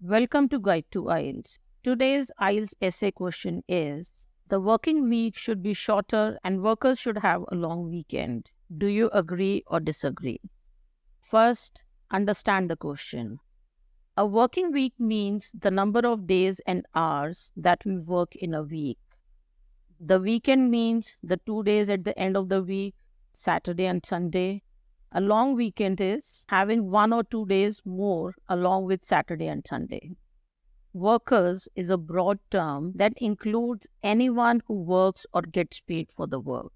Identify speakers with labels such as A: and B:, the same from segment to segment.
A: Welcome to Guide to IELTS. Today's IELTS essay question is: the working week should be shorter and workers should have a long weekend. Do you agree or disagree? First, understand the question. A working week means the number of days and hours that we work in a week. The weekend means the 2 days at the end of the week, Saturday and Sunday. A long weekend is having 1 or 2 days more along with Saturday and Sunday. Workers is a broad term that includes anyone who works or gets paid for the work.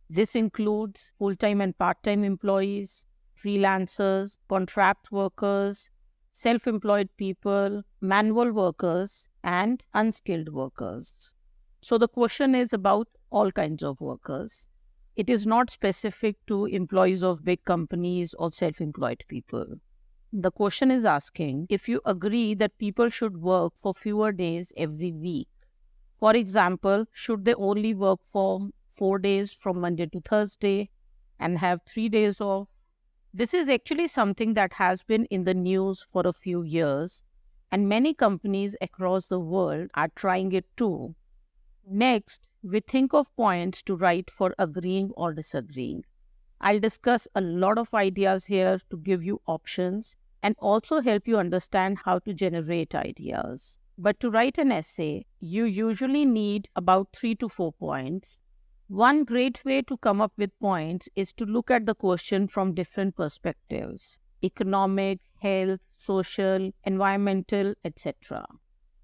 A: This includes full-time and part-time employees, freelancers, contract workers, self-employed people, manual workers, and unskilled workers. So the question is about all kinds of workers. It is not specific to employees of big companies or self-employed people. The question is asking if you agree that people should work for fewer days every week. For example, should they only work for 4 days from Monday to Thursday and have 3 days off? This is actually something that has been in the news for a few years, and many companies across the world are trying it too. Next, we think of points to write for agreeing or disagreeing. I'll discuss a lot of ideas here to give you options and also help you understand how to generate ideas. But to write an essay, you usually need about 3 to 4 points. One great way to come up with points is to look at the question from different perspectives: economic, health, social, environmental, etc.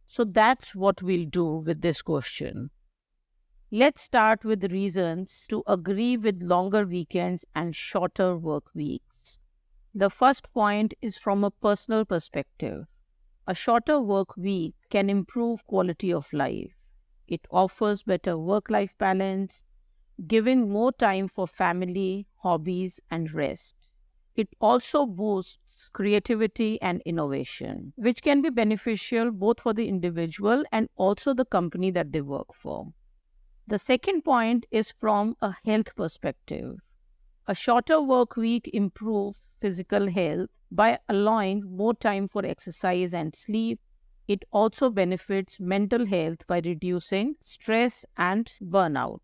A: So that's what we'll do with this question. Let's start with reasons to agree with longer weekends and shorter work weeks. The first point is from a personal perspective. A shorter work week can improve quality of life. It offers better work-life balance, giving more time for family, hobbies, and rest. It also boosts creativity and innovation, which can be beneficial both for the individual and also the company that they work for. The second point is from a health perspective. A shorter work week improves physical health by allowing more time for exercise and sleep. It also benefits mental health by reducing stress and burnout.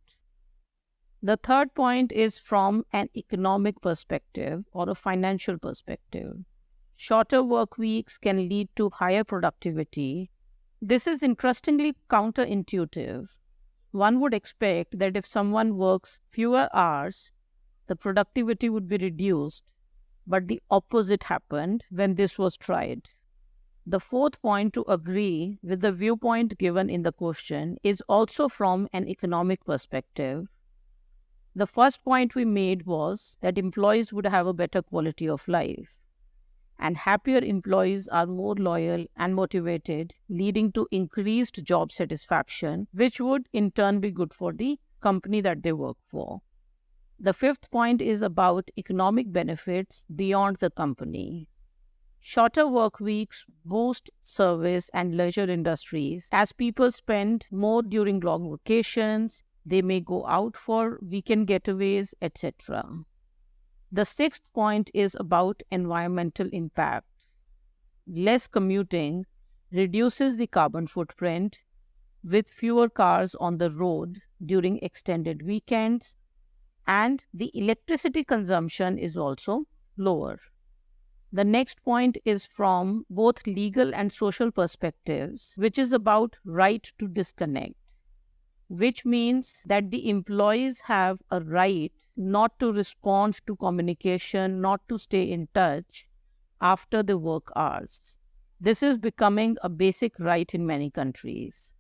A: The third point is from an economic perspective or a financial perspective. Shorter work weeks can lead to higher productivity. This is interestingly counterintuitive. One would expect that if someone works fewer hours, the productivity would be reduced, but the opposite happened when this was tried. The fourth point to agree with the viewpoint given in the question is also from an economic perspective. The first point we made was that employees would have a better quality of life, and happier employees are more loyal and motivated, leading to increased job satisfaction, which would in turn be good for the company that they work for. The fifth point is about economic benefits beyond the company. Shorter work weeks boost service and leisure industries as people spend more during long vacations. They may go out for weekend getaways, etc. The sixth point is about environmental impact. Less commuting reduces the carbon footprint with fewer cars on the road during extended weekends, and the electricity consumption is also lower. The next point is from both legal and social perspectives, which is about right to disconnect, which means that the employees have a right not to respond to communication, not to stay in touch after the work hours. This is becoming a basic right in many countries.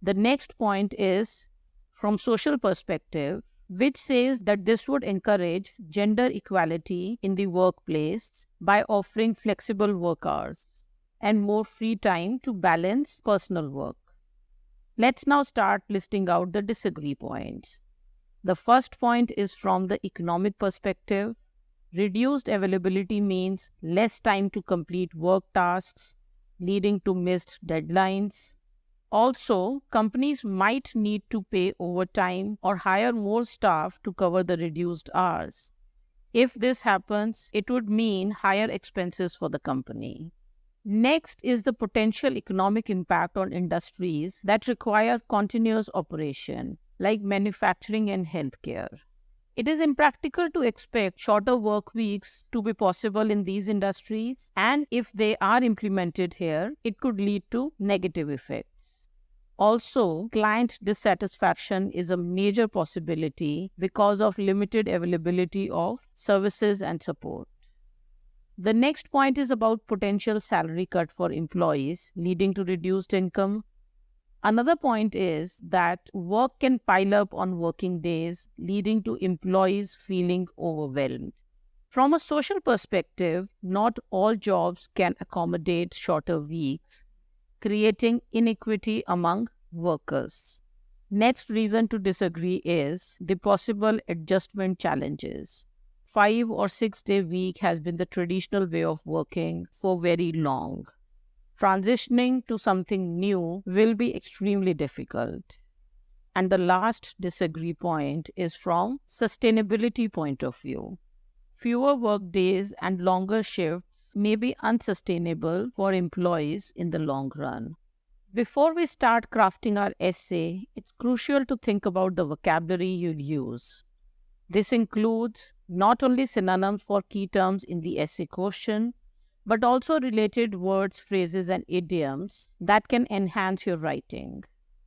A: The next point is from social perspective, which says that this would encourage gender equality in the workplace by offering flexible work hours and more free time to balance personal work. Let's now start listing out the disagree points. The first point is from the economic perspective. Reduced availability means less time to complete work tasks, leading to missed deadlines. Also, companies might need to pay overtime or hire more staff to cover the reduced hours. If this happens, it would mean higher expenses for the company. Next is the potential economic impact on industries that require continuous operation, like manufacturing and healthcare. It is impractical to expect shorter work weeks to be possible in these industries, and if they are implemented here, it could lead to negative effects. Also, client dissatisfaction is a major possibility because of limited availability of services and support. The next point is about potential salary cut for employees, leading to reduced income. Another point is that work can pile up on working days, leading to employees feeling overwhelmed. From a social perspective, not all jobs can accommodate shorter weeks, creating inequity among workers. Next reason to disagree is the possible adjustment challenges. 5 or 6 day week has been the traditional way of working for very long. Transitioning to something new will be extremely difficult. And the last disagree point is from sustainability point of view. Fewer work days and longer shifts may be unsustainable for employees in the long run. Before we start crafting our essay, it's crucial to think about the vocabulary you'll use. This includes not only synonyms for key terms in the essay question, but also related words, phrases, and idioms that can enhance your writing.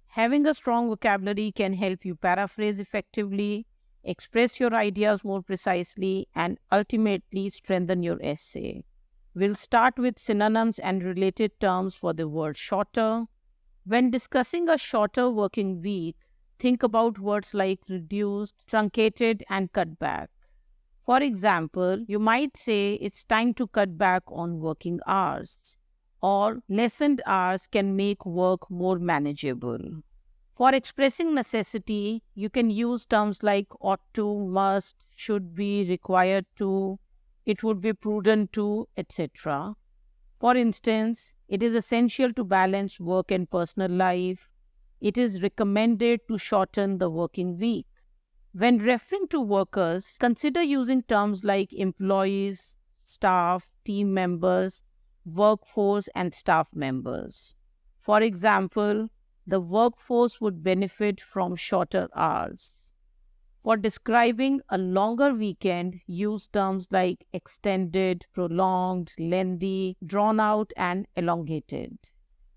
A: Having a strong vocabulary can help you paraphrase effectively, express your ideas more precisely, and ultimately strengthen your essay. We'll start with synonyms and related terms for the word shorter. When discussing a shorter working week, think about words like reduced, truncated, and cut back. For example, you might say it's time to cut back on working hours, or lessened hours can make work more manageable. For expressing necessity, you can use terms like ought to, must, should be, required to, it would be prudent to, etc. For instance, it is essential to balance work and personal life. It is recommended to shorten the working week. When referring to workers, consider using terms like employees, staff, team members, workforce, and staff members. For example, the workforce would benefit from shorter hours. For describing a longer weekend, use terms like extended, prolonged, lengthy, drawn out, and elongated.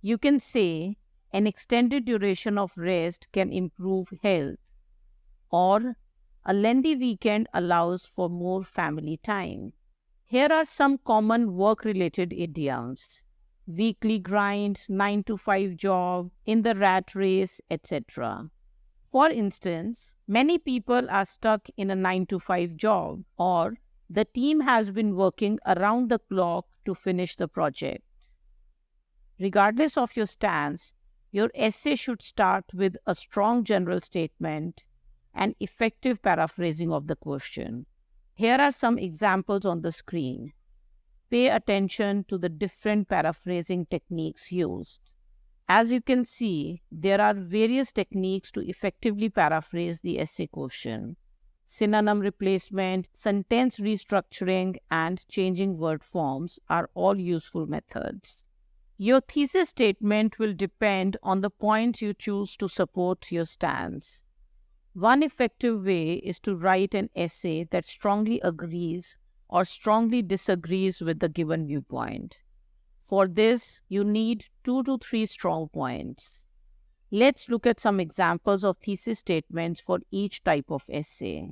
A: You can say, an extended duration of rest can improve health, or a lengthy weekend allows for more family time. Here are some common work-related idioms: weekly grind, 9 to 5 job, in the rat race, etc. For instance, many people are stuck in a 9 to 5 job, or the team has been working around the clock to finish the project. Regardless of your stance, your essay should start with a strong general statement and effective paraphrasing of the question. Here are some examples on the screen. Pay attention to the different paraphrasing techniques used. As you can see, there are various techniques to effectively paraphrase the essay question. Synonym replacement, sentence restructuring, and changing word forms are all useful methods. Your thesis statement will depend on the points you choose to support your stance. One effective way is to write an essay that strongly agrees or strongly disagrees with the given viewpoint. For this, you need 2 to 3 strong points. Let's look at some examples of thesis statements for each type of essay.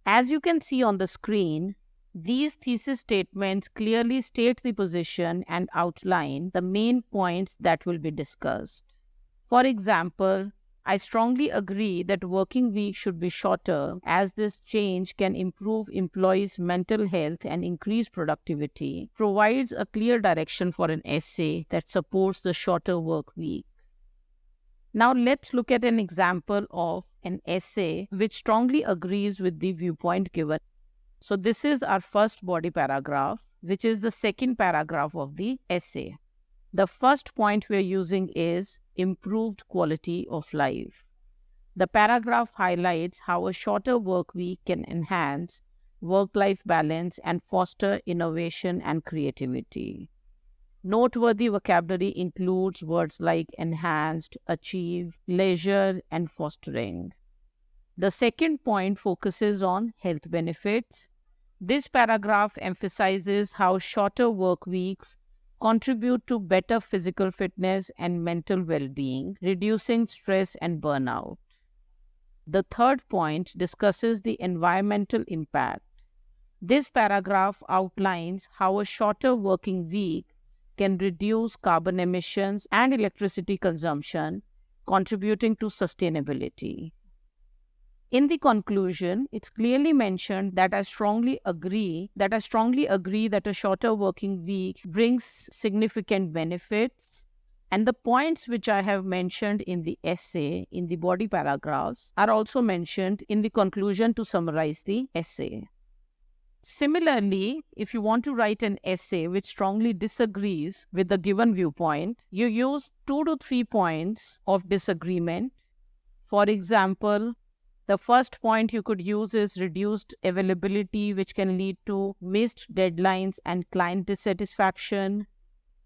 A: As you can see on the screen, these thesis statements clearly state the position and outline the main points that will be discussed. For example, I strongly agree that working week should be shorter, as this change can improve employees' mental health and increase productivity, provides a clear direction for an essay that supports the shorter work week. Now let's look at an example of an essay which strongly agrees with the viewpoint given. So this is our first body paragraph, which is the second paragraph of the essay. The first point we're using is improved quality of life. The paragraph highlights how a shorter work week can enhance work-life balance and foster innovation and creativity. Noteworthy vocabulary includes words like enhanced, achieve, leisure, and fostering. The second point focuses on health benefits. This paragraph emphasizes how shorter work weeks contribute to better physical fitness and mental well-being, reducing stress and burnout. The third point discusses the environmental impact. This paragraph outlines how a shorter working week can reduce carbon emissions and electricity consumption, contributing to sustainability. In the conclusion, it's clearly mentioned that I strongly agree that a shorter working week brings significant benefits. And the points which I have mentioned in the essay, in the body paragraphs, are also mentioned in the conclusion to summarize the essay. Similarly, if you want to write an essay which strongly disagrees with the given viewpoint, you use 2 to 3 points of disagreement. For example, the first point you could use is reduced availability, which can lead to missed deadlines and client dissatisfaction.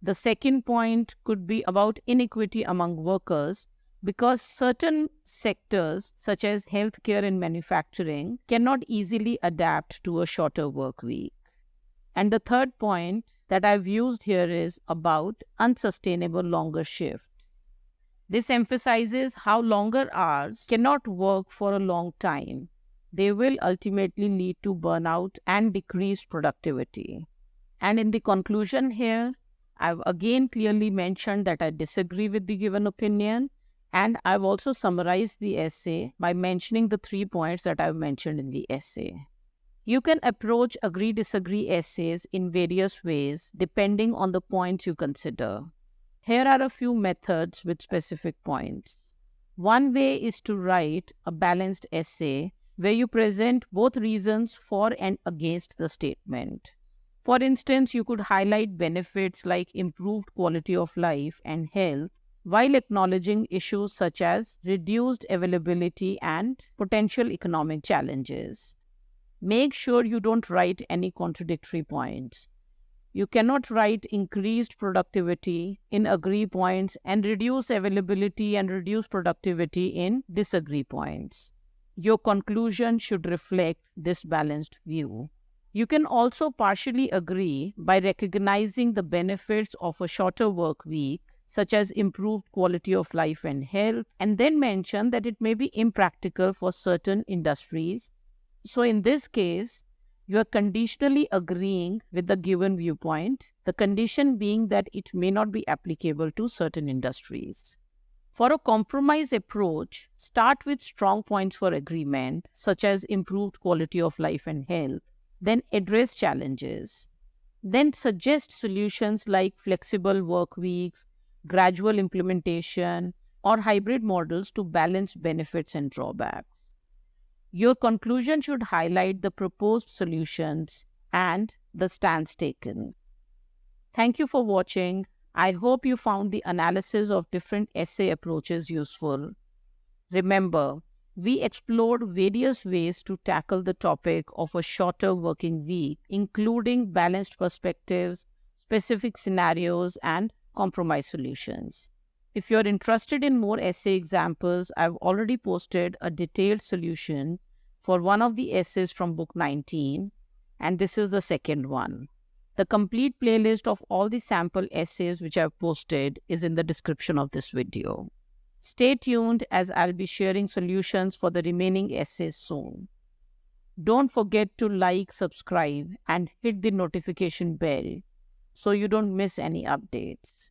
A: The second point could be about inequity among workers, because certain sectors, such as healthcare and manufacturing, cannot easily adapt to a shorter work week. And the third point that I've used here is about unsustainable longer shift. This emphasizes how longer hours cannot work for a long time. They will ultimately lead to burnout and decreased productivity. And in the conclusion here, I've again clearly mentioned that I disagree with the given opinion, and I've also summarized the essay by mentioning the 3 points that I've mentioned in the essay. You can approach agree-disagree essays in various ways depending on the points you consider. Here are a few methods with specific points. One way is to write a balanced essay where you present both reasons for and against the statement. For instance, you could highlight benefits like improved quality of life and health while acknowledging issues such as reduced availability and potential economic challenges. Make sure you don't write any contradictory points. You cannot write increased productivity in agree points and reduce availability and reduce productivity in disagree points. Your conclusion should reflect this balanced view. You can also partially agree by recognizing the benefits of a shorter work week, such as improved quality of life and health, and then mention that it may be impractical for certain industries. So in this case, you are conditionally agreeing with the given viewpoint, the condition being that it may not be applicable to certain industries. For a compromise approach, start with strong points for agreement, such as improved quality of life and health, then address challenges. Then suggest solutions like flexible work weeks, gradual implementation, or hybrid models to balance benefits and drawbacks. Your conclusion should highlight the proposed solutions and the stance taken. Thank you for watching. I hope you found the analysis of different essay approaches useful. Remember, we explored various ways to tackle the topic of a shorter working week, including balanced perspectives, specific scenarios, and compromise solutions. If you're interested in more essay examples, I've already posted a detailed solution for one of the essays from book 19, and this is the second one. The complete playlist of all the sample essays which I've posted is in the description of this video. Stay tuned as I'll be sharing solutions for the remaining essays soon. Don't forget to like, subscribe, and hit the notification bell so you don't miss any updates.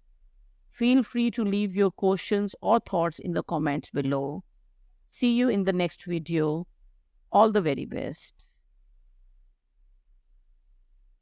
A: Feel free to leave your questions or thoughts in the comments below. See you in the next video. All the very best.